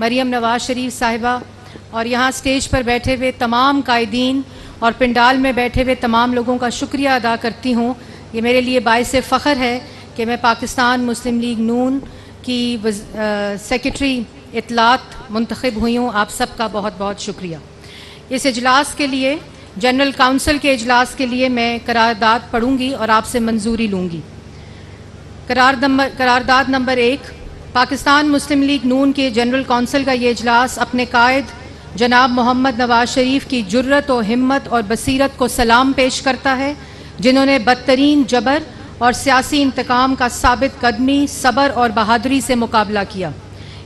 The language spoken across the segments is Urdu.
مریم نواز شریف صاحبہ اور یہاں سٹیج پر بیٹھے ہوئے تمام قائدین اور پنڈال میں بیٹھے ہوئے تمام لوگوں کا شکریہ ادا کرتی ہوں. یہ میرے لیے باعث فخر ہے کہ میں پاکستان مسلم لیگ نون کی سیکرٹری اطلاعات منتخب ہوئی ہوں. آپ سب کا بہت بہت شکریہ. اس اجلاس کے لیے جنرل کونسل کے اجلاس کے لیے میں قرارداد پڑھوں گی اور آپ سے منظوری لوں گی. قرارداد نمبر 1. پاکستان مسلم لیگ نون کے جنرل کونسل کا یہ اجلاس اپنے قائد جناب محمد نواز شریف کی جرت و ہمت اور بصیرت کو سلام پیش کرتا ہے، جنہوں نے بدترین جبر اور سیاسی انتقام کا ثابت قدمی، صبر اور بہادری سے مقابلہ کیا.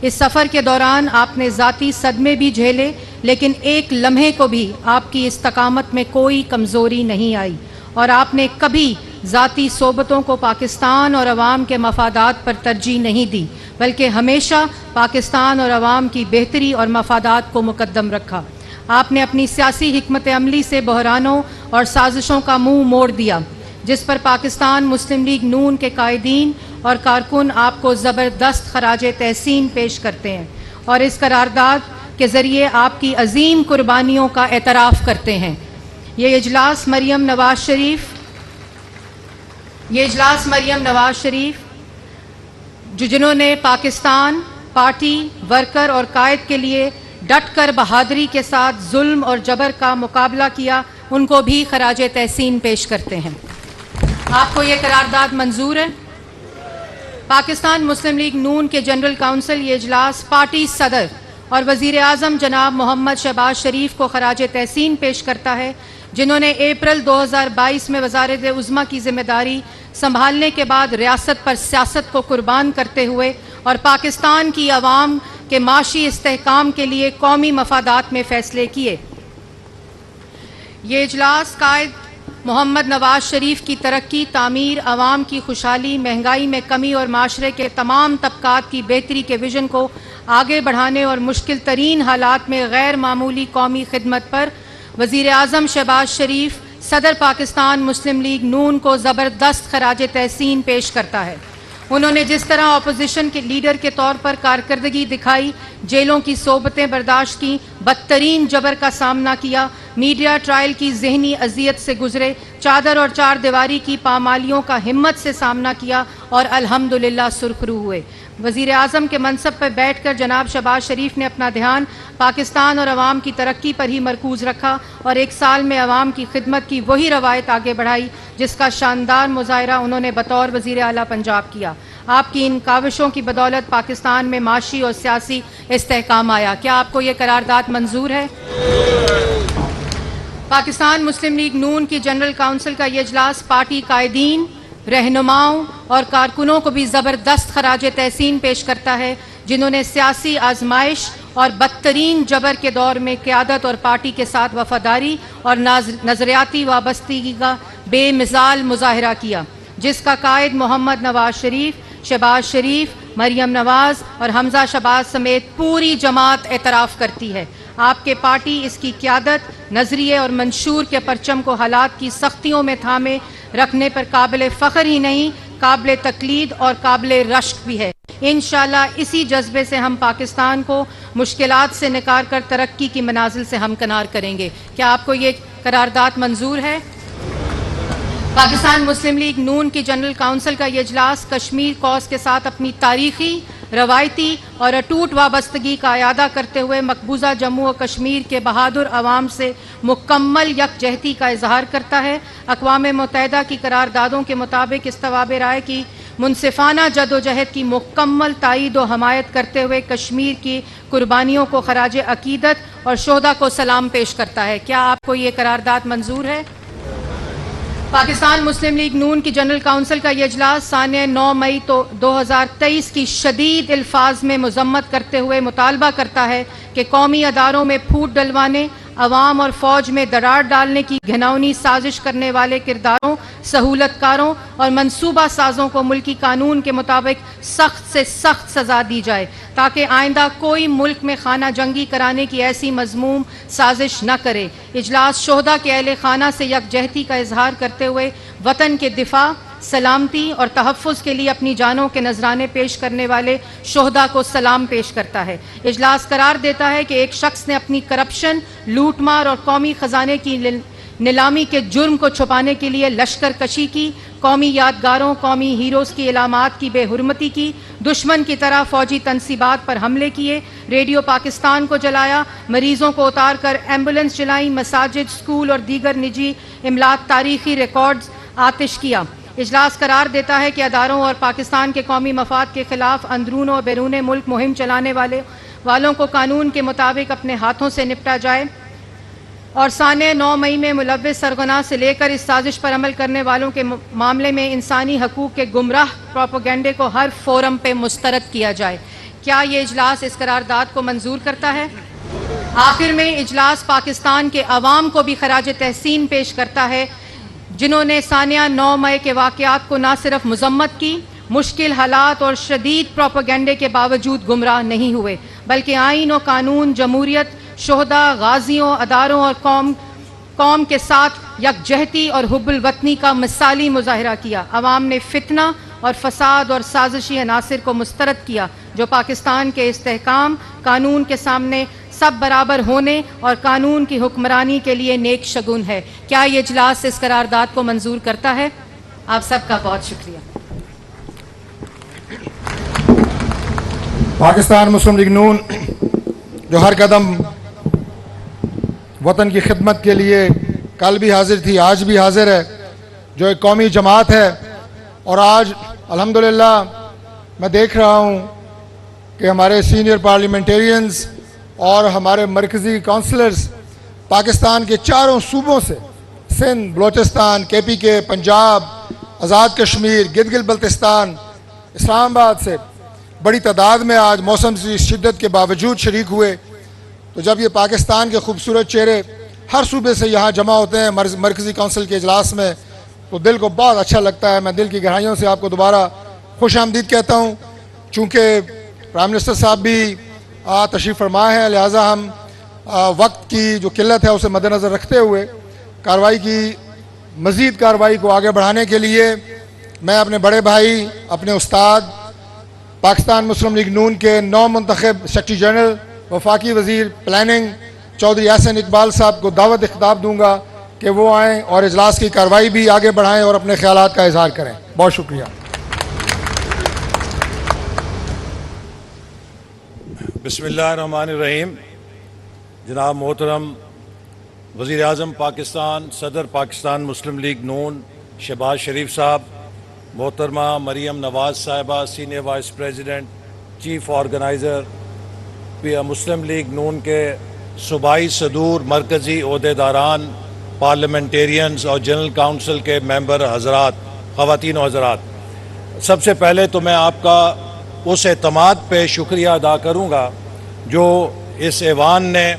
اس سفر کے دوران آپ نے ذاتی صدمے بھی جھیلے، لیکن ایک لمحے کو بھی آپ کی استقامت میں کوئی کمزوری نہیں آئی اور آپ نے کبھی ذاتی صحبتوں کو پاکستان اور عوام کے مفادات پر ترجیح نہیں دی، بلکہ ہمیشہ پاکستان اور عوام کی بہتری اور مفادات کو مقدم رکھا. آپ نے اپنی سیاسی حکمت عملی سے بحرانوں اور سازشوں کا منہ موڑ دیا، جس پر پاکستان مسلم لیگ نون کے قائدین اور کارکن آپ کو زبردست خراج تحسین پیش کرتے ہیں اور اس قرارداد کے ذریعے آپ کی عظیم قربانیوں کا اعتراف کرتے ہیں. یہ اجلاس مریم نواز شریف جنہوں نے پاکستان، پارٹی، ورکر اور قائد کے لیے ڈٹ کر بہادری کے ساتھ ظلم اور جبر کا مقابلہ کیا، ان کو بھی خراج تحسین پیش کرتے ہیں. آپ کو یہ قرارداد منظور ہے؟ پاکستان مسلم لیگ نون کے جنرل کونسل یہ اجلاس پارٹی صدر اور وزیر اعظم جناب محمد شہباز شریف کو خراج تحسین پیش کرتا ہے، جنہوں نے اپریل 2022 میں وزارت عظمیٰ کی ذمہ داری سنبھالنے کے بعد ریاست پر سیاست کو قربان کرتے ہوئے اور پاکستان کی عوام کے معاشی استحکام کے لیے قومی مفادات میں فیصلے کیے. یہ اجلاس قائد محمد نواز شریف کی ترقی، تعمیر، عوام کی خوشحالی، مہنگائی میں کمی اور معاشرے کے تمام طبقات کی بہتری کے ویژن کو آگے بڑھانے اور مشکل ترین حالات میں غیر معمولی قومی خدمت پر وزیر اعظم شہباز شریف صدر پاکستان مسلم لیگ نون کو زبردست خراج تحسین پیش کرتا ہے. انہوں نے جس طرح اپوزیشن کے لیڈر کے طور پر کارکردگی دکھائی، جیلوں کی صحبتیں برداشت کی، بدترین جبر کا سامنا کیا، میڈیا ٹرائل کی ذہنی اذیت سے گزرے، چادر اور چار دیواری کی پامالیوں کا ہمت سے سامنا کیا اور الحمدللہ سرخرو ہوئے. وزیر اعظم کے منصب پر بیٹھ کر جناب شہباز شریف نے اپنا دھیان پاکستان اور عوام کی ترقی پر ہی مرکوز رکھا اور ایک سال میں عوام کی خدمت کی وہی روایت آگے بڑھائی جس کا شاندار مظاہرہ انہوں نے بطور وزیر اعلیٰ پنجاب کیا. آپ کی ان کاوشوں کی بدولت پاکستان میں معاشی اور سیاسی استحکام آیا. کیا آپ کو یہ قرارداد منظور ہے؟ پاکستان مسلم لیگ نون کی جنرل کونسل کا یہ اجلاس پارٹی قائدین، رہنماؤں اور کارکنوں کو بھی زبردست خراج تحسین پیش کرتا ہے، جنہوں نے سیاسی آزمائش اور بدترین جبر کے دور میں قیادت اور پارٹی کے ساتھ وفاداری اور نظریاتی وابستگی کا بے مثال مظاہرہ کیا، جس کا قائد محمد نواز شریف، شہباز شریف، مریم نواز اور حمزہ شہباز سمیت پوری جماعت اعتراف کرتی ہے. آپ کے پارٹی اس کی قیادت، نظریے اور منشور کے پرچم کو حالات کی سختیوں میں تھامے رکھنے پر قابل فخر ہی نہیں، قابل تقلید اور قابل رشک بھی ہے. انشاءاللہ اسی جذبے سے ہم پاکستان کو مشکلات سے نکال کر ترقی کی منازل سے ہمکنار کریں گے. کیا آپ کو یہ قرارداد منظور ہے؟ پاکستان مسلم لیگ نون کی جنرل کونسل کا یہ اجلاس کشمیر کوز کے ساتھ اپنی تاریخی، روایتی اور اٹوٹ وابستگی کا اعادہ کرتے ہوئے مقبوضہ جموں و کشمیر کے بہادر عوام سے مکمل یکجہتی کا اظہار کرتا ہے. اقوام متحدہ کی قراردادوں کے مطابق اس طواب رائے کی منصفانہ جدوجہد کی مکمل تائید و حمایت کرتے ہوئے کشمیر کی قربانیوں کو خراج عقیدت اور شہداء کو سلام پیش کرتا ہے. کیا آپ کو یہ قرارداد منظور ہے؟ پاکستان مسلم لیگ نون کی جنرل کونسل کا یہ اجلاس ثانیہ 9 مئی 2023 کی شدید الفاظ میں مذمت کرتے ہوئے مطالبہ کرتا ہے کہ قومی اداروں میں پھوٹ ڈلوانے، عوام اور فوج میں دراڑ ڈالنے کی گھناؤنی سازش کرنے والے کرداروں، سہولت کاروں اور منصوبہ سازوں کو ملکی قانون کے مطابق سخت سے سخت سزا دی جائے تاکہ آئندہ کوئی ملک میں خانہ جنگی کرانے کی ایسی مذموم سازش نہ کرے. اجلاس شہداء کے اہل خانہ سے یکجہتی کا اظہار کرتے ہوئے وطن کے دفاع، سلامتی اور تحفظ کے لیے اپنی جانوں کے نذرانے پیش کرنے والے شہداء کو سلام پیش کرتا ہے۔ اجلاس قرار دیتا ہے کہ ایک شخص نے اپنی کرپشن، لوٹ مار اور قومی خزانے کی نیلامی کے جرم کو چھپانے کے لیے لشکر کشی کی، قومی یادگاروں، قومی ہیروز کی علامات کی بے حرمتی کی، دشمن کی طرح فوجی تنصیبات پر حملے کیے، ریڈیو پاکستان کو جلایا، مریضوں کو اتار کر ایمبولینس جلائیں، مساجد، سکول اور دیگر نجی املاک، تاریخی ریکارڈز آتش کیا۔ اجلاس قرار دیتا ہے کہ اداروں اور پاکستان کے قومی مفاد کے خلاف اندرون و بیرون ملک مہم چلانے والوں کو قانون کے مطابق اپنے ہاتھوں سے نپٹا جائے اور سانحہ 9 مئی میں ملوث سرغنہ سے لے کر اس سازش پر عمل کرنے والوں کے معاملے میں انسانی حقوق کے گمراہ پروپیگنڈے کو ہر فورم پہ مسترد کیا جائے۔ کیا یہ اجلاس اس قرارداد کو منظور کرتا ہے؟ آخر میں اجلاس پاکستان کے عوام کو بھی خراج تحسین پیش کرتا ہے جنہوں نے سانحہ 9 مئی کے واقعات کو نہ صرف مذمت کی، مشکل حالات اور شدید پروپیگنڈے کے باوجود گمراہ نہیں ہوئے، بلکہ آئین و قانون، جمہوریت، شہداء، غازیوں، اداروں اور قوم کے ساتھ یکجہتی اور حب الوطنی کا مثالی مظاہرہ کیا۔ عوام نے فتنہ اور فساد اور سازشی عناصر کو مسترد کیا جو پاکستان کے استحکام، قانون کے سامنے سب برابر ہونے اور قانون کی حکمرانی کے لیے نیک شگون ہے۔ کیا یہ اجلاس اس قرارداد کو منظور کرتا ہے؟ آپ سب کا بہت شکریہ۔ پاکستان مسلم لیگ نون جو ہر قدم وطن کی خدمت کے لیے کل بھی حاضر تھی، آج بھی حاضر ہے، جو ایک قومی جماعت ہے، اور آج الحمدللہ میں دیکھ رہا ہوں کہ ہمارے سینئر پارلیمنٹیرینز اور ہمارے مرکزی کونسلرز پاکستان کے چاروں صوبوں سے، سندھ، بلوچستان، KPK، پنجاب، آزاد کشمیر، گلگت بلتستان، اسلام آباد سے بڑی تعداد میں آج موسم کی شدت کے باوجود شریک ہوئے۔ تو جب یہ پاکستان کے خوبصورت چہرے ہر صوبے سے یہاں جمع ہوتے ہیں مرکزی کونسل کے اجلاس میں، تو دل کو بہت اچھا لگتا ہے۔ میں دل کی گہرائیوں سے آپ کو دوبارہ خوش آمدید کہتا ہوں۔ چونکہ پرائم منسٹر صاحب بھی تشریف فرما ہے، لہٰذا ہم وقت کی جو قلت ہے اسے مد نظر رکھتے ہوئے مزید کارروائی کو آگے بڑھانے کے لیے میں اپنے بڑے بھائی، اپنے استاد، پاکستان مسلم لیگ نون کے نو منتخب سیکرٹری جنرل وفاقی وزیر پلاننگ چودھری احسن اقبال صاحب کو دعوت خطاب دوں گا کہ وہ آئیں اور اجلاس کی کارروائی بھی آگے بڑھائیں اور اپنے خیالات کا اظہار کریں۔ بہت شکریہ۔ بسم اللہ الرحمن الرحیم۔ جناب محترم وزیر اعظم پاکستان، صدر پاکستان مسلم لیگ نون شہباز شریف صاحب، محترمہ مریم نواز صاحبہ، senior vice president, chief organiser Muslim League Noon کے صوبائی صدور، مرکزی عہدیداران، پارلیمنٹیرینز اور جنرل کاؤنسل کے ممبر حضرات، خواتین و حضرات، سب سے پہلے تو میں آپ کا اس اعتماد پہ شکریہ ادا کروں گا جو اس ایوان نے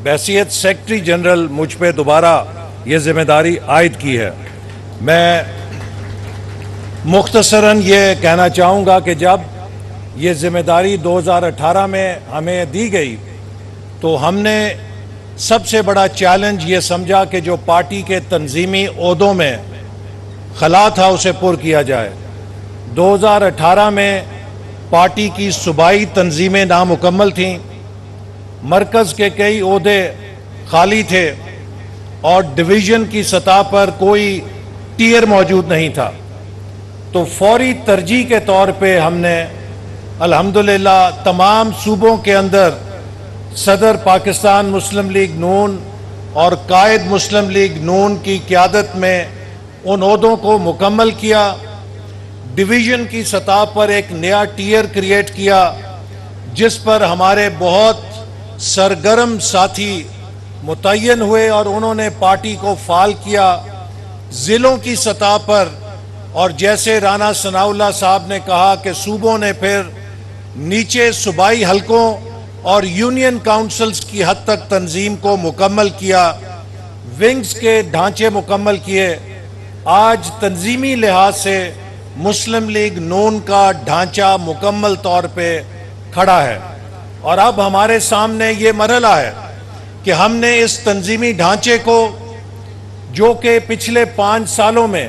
بحیثیت سیکرٹری جنرل مجھ پہ دوبارہ یہ ذمہ داری عائد کی ہے۔ میں مختصراً یہ کہنا چاہوں گا کہ جب یہ ذمہ داری 2018 میں ہمیں دی گئی تو ہم نے سب سے بڑا چیلنج یہ سمجھا کہ جو پارٹی کے تنظیمی عہدوں میں خلا تھا اسے پر کیا جائے۔ 2018 میں پارٹی کی صوبائی تنظیمیں نامکمل تھیں، مرکز کے کئی عہدے خالی تھے اور ڈویژن کی سطح پر کوئی ٹیئر موجود نہیں تھا۔ تو فوری ترجیح کے طور پہ ہم نے الحمدللہ تمام صوبوں کے اندر صدر پاکستان مسلم لیگ نون اور قائد مسلم لیگ نون کی قیادت میں ان عہدوں کو مکمل کیا۔ ڈویژن کی سطح پر ایک نیا ٹیئر کریٹ کیا جس پر ہمارے بہت سرگرم ساتھی متعین ہوئے اور انہوں نے پارٹی کو فعال کیا۔ ضلعوں کی سطح پر، اور جیسے رانا ثناء اللہ صاحب نے کہا کہ صوبوں نے پھر نیچے صوبائی حلقوں اور یونین کاؤنسلز کی حد تک تنظیم کو مکمل کیا، ونگز کے ڈھانچے مکمل کیے۔ آج تنظیمی لحاظ سے مسلم لیگ نون کا ڈھانچہ مکمل طور پہ کھڑا ہے، اور اب ہمارے سامنے یہ مرحلہ ہے کہ ہم نے اس تنظیمی ڈھانچے کو، جو کہ پچھلے 5 سالوں میں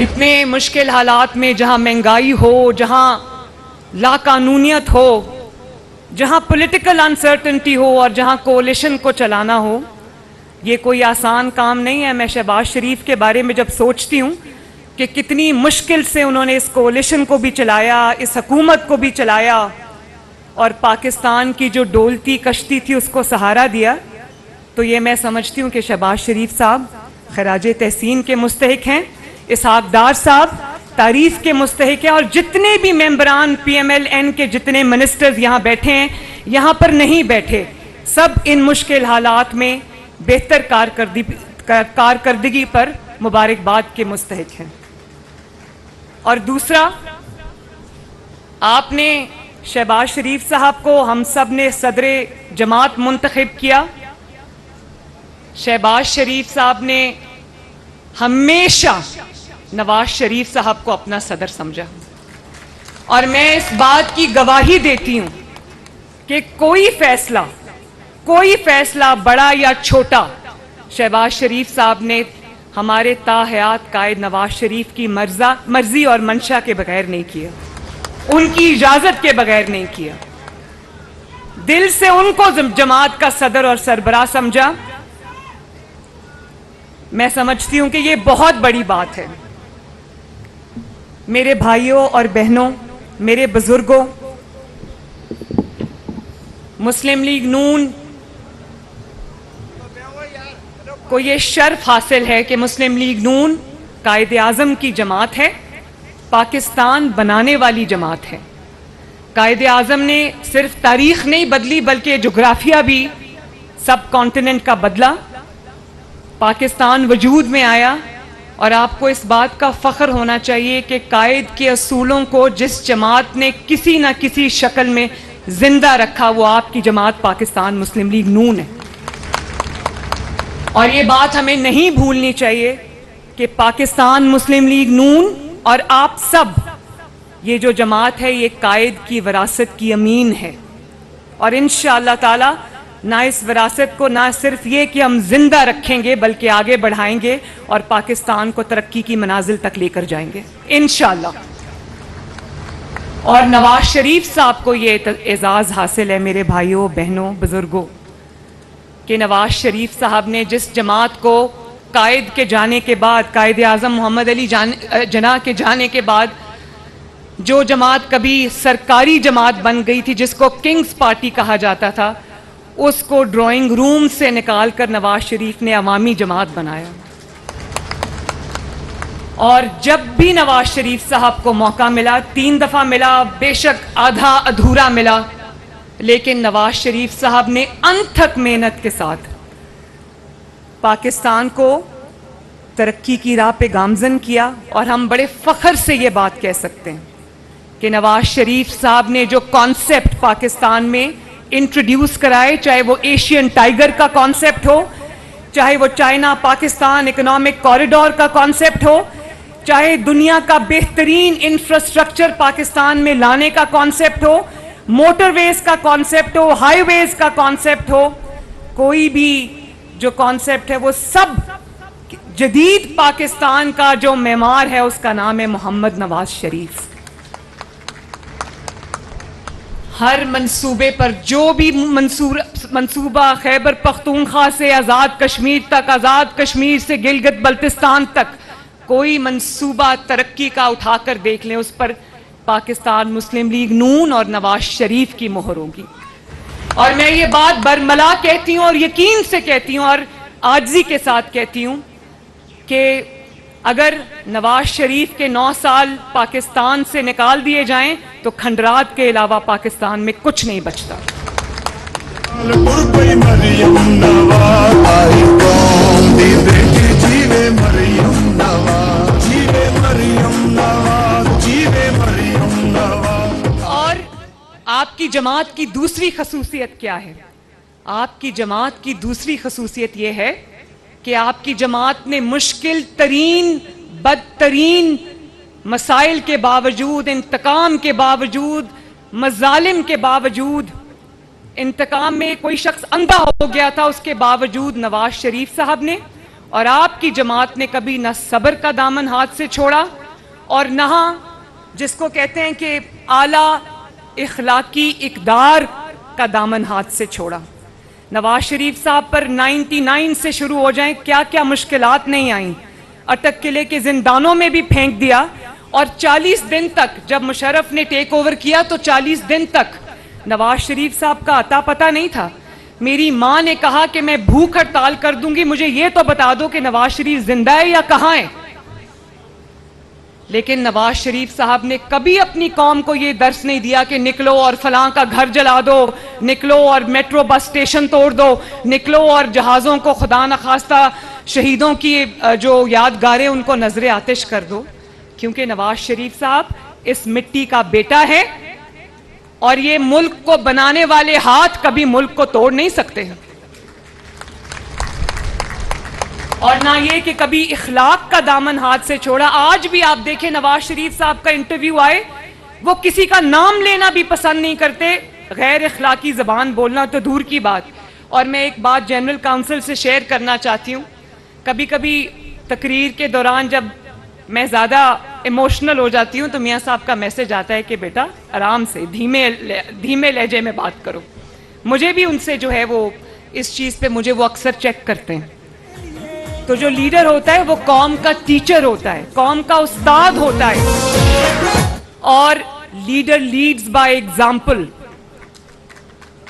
اتنے مشکل حالات میں جہاں مہنگائی ہو، جہاں لاقانونیت ہو، جہاں پولیٹیکل انسرٹنٹی ہو اور جہاں کولیشن کو چلانا ہو، یہ کوئی آسان کام نہیں ہے. میں شہباز شریف کے بارے میں جب سوچتی ہوں کہ کتنی مشکل سے انہوں نے اس کولیشن کو بھی چلایا، اس حکومت کو بھی چلایا اور پاکستان کی جو ڈولتی کشتی تھی اس کو سہارا دیا، تو یہ میں سمجھتی ہوں کہ شہباز شریف صاحب خراج تحسین کے مستحق ہیں. اسحاق ڈار صاحب تعریف کے مستحق ہیں. اور جتنے بھی ممبران پی ایم ایل این کے جتنے منسٹرز یہاں بیٹھے ہیں، یہاں پر نہیں بیٹھے، سب ان مشکل حالات میں بہتر کارکردگی پر مبارکباد کے مستحق ہیں. اور دوسرا، آپ نے شہباز شریف صاحب کو ہم سب نے صدر جماعت منتخب کیا. شہباز شریف صاحب نے ہمیشہ نواز شریف صاحب کو اپنا صدر سمجھا، اور میں اس بات کی گواہی دیتی ہوں کہ کوئی فیصلہ بڑا یا چھوٹا شہباز شریف صاحب نے ہمارے تاحیات قائد نواز شریف کی مرضی اور منشا کے بغیر نہیں کیا، ان کی اجازت کے بغیر نہیں کیا. دل سے ان کو جماعت کا صدر اور سربراہ سمجھا. میں سمجھتی ہوں کہ یہ بہت بڑی بات ہے. میرے بھائیوں اور بہنوں، میرے بزرگوں، مسلم لیگ نون کو یہ شرف حاصل ہے کہ مسلم لیگ نون قائد اعظم کی جماعت ہے، پاکستان بنانے والی جماعت ہے. قائد اعظم نے صرف تاریخ نہیں بدلی بلکہ جغرافیہ بھی سب کانٹیننٹ کا بدلا. پاکستان وجود میں آیا، اور آپ کو اس بات کا فخر ہونا چاہیے کہ قائد کے اصولوں کو جس جماعت نے کسی نہ کسی شکل میں زندہ رکھا وہ آپ کی جماعت پاکستان مسلم لیگ نون ہے. اور یہ بات ہمیں نہیں بھولنی چاہیے کہ پاکستان مسلم لیگ نون اور آپ سب، یہ جو جماعت ہے یہ قائد کی وراثت کی امین ہے. اور انشاءاللہ تعالی نہ اس وراثت کو نہ صرف یہ کہ ہم زندہ رکھیں گے بلکہ آگے بڑھائیں گے اور پاکستان کو ترقی کی منازل تک لے کر جائیں گے انشاءاللہ. اور نواز شریف صاحب کو یہ اعزاز حاصل ہے میرے بھائیوں، بہنوں، بزرگوں، کہ نواز شریف صاحب نے جس جماعت کو قائد کے جانے کے بعد، قائد اعظم محمد علی جناح کے جانے کے بعد جو جماعت کبھی سرکاری جماعت بن گئی تھی جس کو کنگز پارٹی کہا جاتا تھا، اس کو ڈرائنگ روم سے نکال کر نواز شریف نے عوامی جماعت بنایا. اور جب بھی نواز شریف صاحب کو موقع ملا، 3 دفعہ ملا، بے شک آدھا ادھورا ملا، لیکن نواز شریف صاحب نے انتھک محنت کے ساتھ پاکستان کو ترقی کی راہ پہ گامزن کیا. اور ہم بڑے فخر سے یہ بات کہہ سکتے ہیں کہ نواز شریف صاحب نے جو کانسیپٹ پاکستان میں انٹروڈیوس کرائے، چاہے وہ ایشین ٹائیگر کا کانسیپٹ ہو، چاہے وہ چائنا پاکستان اکنامک کوریڈور کا کانسیپٹ ہو، چاہے دنیا کا بہترین انفراسٹرکچر پاکستان میں لانے کا کانسیپٹ ہو، موٹر ویز کا کانسیپٹ ہو، ہائی ویز کا کانسیپٹ ہو، کوئی بھی جو کانسیپٹ ہے وہ سب جدید پاکستان کا جو معمار ہے اس کا نام ہے محمد نواز شریف. ہر منصوبے پر، جو بھی منصوبہ خیبر پختونخوا سے آزاد کشمیر تک، آزاد کشمیر سے گلگت بلتستان تک، کوئی منصوبہ ترقی کا اٹھا کر دیکھ لیں، اس پر پاکستان مسلم لیگ نون اور نواز شریف کی مہر ہوگی. اور میں یہ بات برملا کہتی ہوں اور یقین سے کہتی ہوں اور عاجزی کے ساتھ کہتی ہوں کہ اگر نواز شریف کے 9 سال پاکستان سے نکال دیے جائیں تو کھنڈرات کے علاوہ پاکستان میں کچھ نہیں بچتا. اور آپ کی جماعت کی دوسری خصوصیت کیا ہے؟ آپ کی جماعت کی دوسری خصوصیت یہ ہے کہ آپ کی جماعت نے مشکل ترین، بدترین مسائل کے باوجود، انتقام کے باوجود، مظالم کے باوجود، انتقام میں کوئی شخص اندھا ہو گیا تھا، اس کے باوجود نواز شریف صاحب نے اور آپ کی جماعت نے کبھی نہ صبر کا دامن ہاتھ سے چھوڑا اور نہ جس کو کہتے ہیں کہ اعلیٰ اخلاقی اقدار کا دامن ہاتھ سے چھوڑا. نواز شریف صاحب پر 99 سے شروع ہو جائیں, کیا کیا مشکلات نہیں آئیں. اٹک قلعے کے زندانوں میں بھی پھینک دیا, اور 40 دن تک جب مشرف نے ٹیک اوور کیا تو 40 دن تک نواز شریف صاحب کا اتا پتہ نہیں تھا. میری ماں نے کہا کہ میں بھوک ہڑتال کر دوں گی, مجھے یہ تو بتا دو کہ نواز شریف زندہ ہے یا کہاں ہے. لیکن نواز شریف صاحب نے کبھی اپنی قوم کو یہ درس نہیں دیا کہ نکلو اور فلاں کا گھر جلا دو, نکلو اور میٹرو بس اسٹیشن توڑ دو, نکلو اور جہازوں کو خدا نخواستہ شہیدوں کی جو یادگاریں ان کو نظر آتش کر دو. کیونکہ نواز شریف صاحب اس مٹی کا بیٹا ہے, اور یہ ملک کو بنانے والے ہاتھ کبھی ملک کو توڑ نہیں سکتے ہیں. اور نہ یہ کہ کبھی اخلاق کا دامن ہاتھ سے چھوڑا. آج بھی آپ دیکھیں نواز شریف صاحب کا انٹرویو آئے, وہ کسی کا نام لینا بھی پسند نہیں کرتے, غیر اخلاقی زبان بولنا تو دور کی بات. اور میں ایک بات جنرل کاؤنسل سے شیئر کرنا چاہتی ہوں. کبھی کبھی تقریر کے دوران جب میں زیادہ ایموشنل ہو جاتی ہوں تو میاں صاحب کا میسج آتا ہے کہ بیٹا آرام سے دھیمے لہجے میں بات کرو. مجھے بھی ان سے جو ہے وہ اس چیز پہ مجھے وہ اکثر چیک کرتے ہیں. تو جو لیڈر ہوتا ہے وہ قوم کا ٹیچر ہوتا ہے, قوم کا استاد ہوتا ہے, اور لیڈر لیڈز بائی ایگزامپل.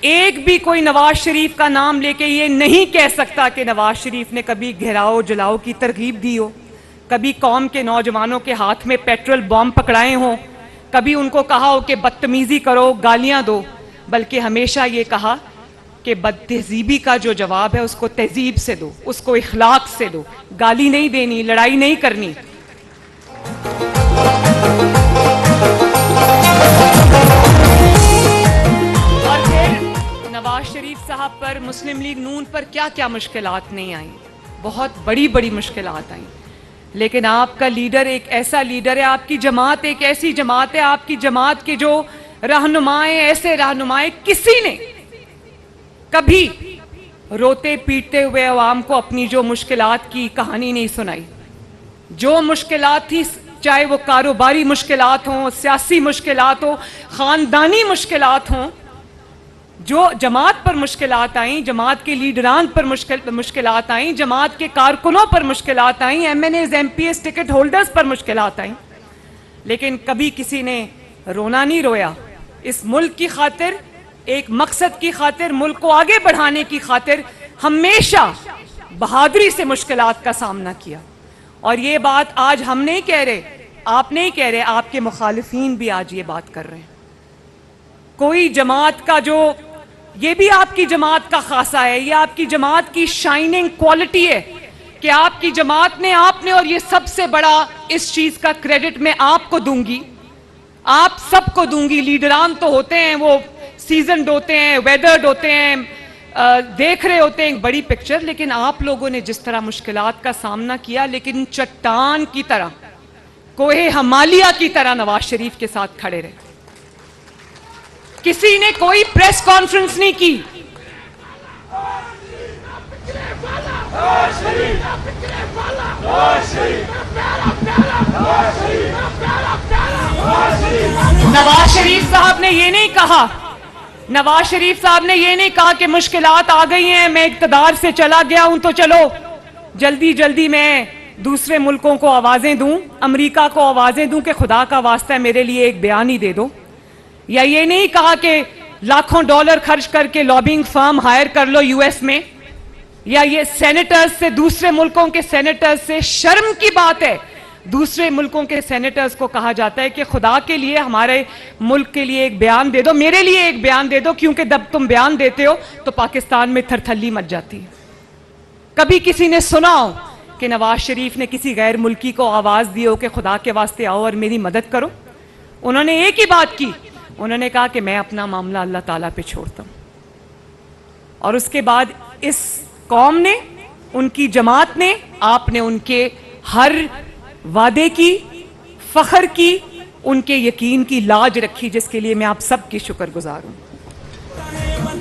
ایک بھی کوئی نواز شریف کا نام لے کے یہ نہیں کہہ سکتا کہ نواز شریف نے کبھی گھیراؤ جلاؤ کی ترغیب دی ہو, کبھی قوم کے نوجوانوں کے ہاتھ میں پیٹرول بم پکڑائے ہوں, کبھی ان کو کہا ہو کہ بدتمیزی کرو, گالیاں دو, بلکہ ہمیشہ یہ کہا کہ بد تہذیبی کا جو جواب ہے اس کو تہذیب سے دو, اس کو اخلاق سے دو, گالی نہیں دینی, لڑائی نہیں کرنی. اور پھر نواز شریف صاحب پر, مسلم لیگ نون پر کیا کیا مشکلات نہیں آئیں, بہت بڑی بڑی مشکلات آئیں. لیکن آپ کا لیڈر ایک ایسا لیڈر ہے, آپ کی جماعت ایک ایسی جماعت ہے, آپ کی جماعت کے جو رہنمائیں, ایسے رہنمائیں کسی نے کبھی روتے پیٹتے ہوئے عوام کو اپنی جو مشکلات کی کہانی نہیں سنائی. جو مشکلات تھی, چاہے وہ کاروباری مشکلات ہوں, سیاسی مشکلات ہوں, خاندانی مشکلات ہوں, جو جماعت پر مشکلات آئیں, جماعت کے لیڈران پر مشکلات آئیں, جماعت کے کارکنوں پر مشکلات آئیں, M N As, M P S, ticket holders پر مشکلات آئیں, لیکن کبھی کسی نے رونا نہیں رویا. اس ملک کی خاطر, ایک مقصد کی خاطر, ملک کو آگے بڑھانے کی خاطر ہمیشہ بہادری سے مشکلات کا سامنا کیا. اور یہ بات آج ہم نہیں کہہ رہے, آپ نہیں کہہ رہے, آپ کے مخالفین بھی آج یہ بات کر رہے ہیں. کوئی جماعت کا جو, یہ بھی آپ کی جماعت کا خاصہ ہے, یہ آپ کی جماعت کی شائننگ کوالٹی ہے کہ آپ کی جماعت نے, آپ نے, اور یہ سب سے بڑا اس چیز کا کریڈٹ میں آپ کو دوں گی, آپ سب کو دوں گی. لیڈران تو ہوتے ہیں وہ سیزنڈ ہوتے ہیں, ویدرڈ ہوتے ہیں, دیکھ رہے ہوتے ہیں ایک بڑی پکچر, لیکن آپ لوگوں نے جس طرح مشکلات کا سامنا کیا, لیکن چٹان کی طرح, کوہ ہمالیہ کی طرح نواز شریف کے ساتھ کھڑے رہے. کسی نے کوئی پریس کانفرنس نہیں کی. نواز شریف صاحب نے یہ نہیں کہا, نواز شریف صاحب نے یہ نہیں کہا کہ مشکلات آ گئی ہیں, میں اقتدار سے چلا گیا ہوں تو چلو جلدی جلدی میں دوسرے ملکوں کو آوازیں دوں, امریکہ کو آوازیں دوں کہ خدا کا واسطہ ہے میرے لیے ایک بیان ہی دے دو. یا یہ نہیں کہا کہ لاکھوں ڈالر خرچ کر کے لابنگ فرم ہائر کر لو یو ایس میں. یا یہ سینیٹرز سے, دوسرے ملکوں کے سینیٹرز سے, شرم کی بات ہے, دوسرے ملکوں کے سینیٹرز کو کہا جاتا ہے کہ خدا کے لیے ہمارے ملک کے لیے ایک بیان دے دو, میرے لیے ایک بیان دے دو, کیونکہ جب تم بیان دیتے ہو تو پاکستان میں تھرتھلی مچ جاتی ہے. کبھی کسی نے سنا ہو کہ نواز شریف نے کسی غیر ملکی کو آواز دی ہو کہ خدا کے واسطے آؤ اور میری مدد کرو؟ انہوں نے ایک ہی بات کی, انہوں نے کہا کہ میں اپنا معاملہ اللہ تعالیٰ پہ چھوڑتا ہوں. اور اس کے بعد اس قوم نے, ان کی جماعت نے, آپ نے ان کے ہر وعدے کی, فخر کی, ان کے یقین کی لاج رکھی, جس کے لیے میں آپ سب کی شکر گزار ہوں.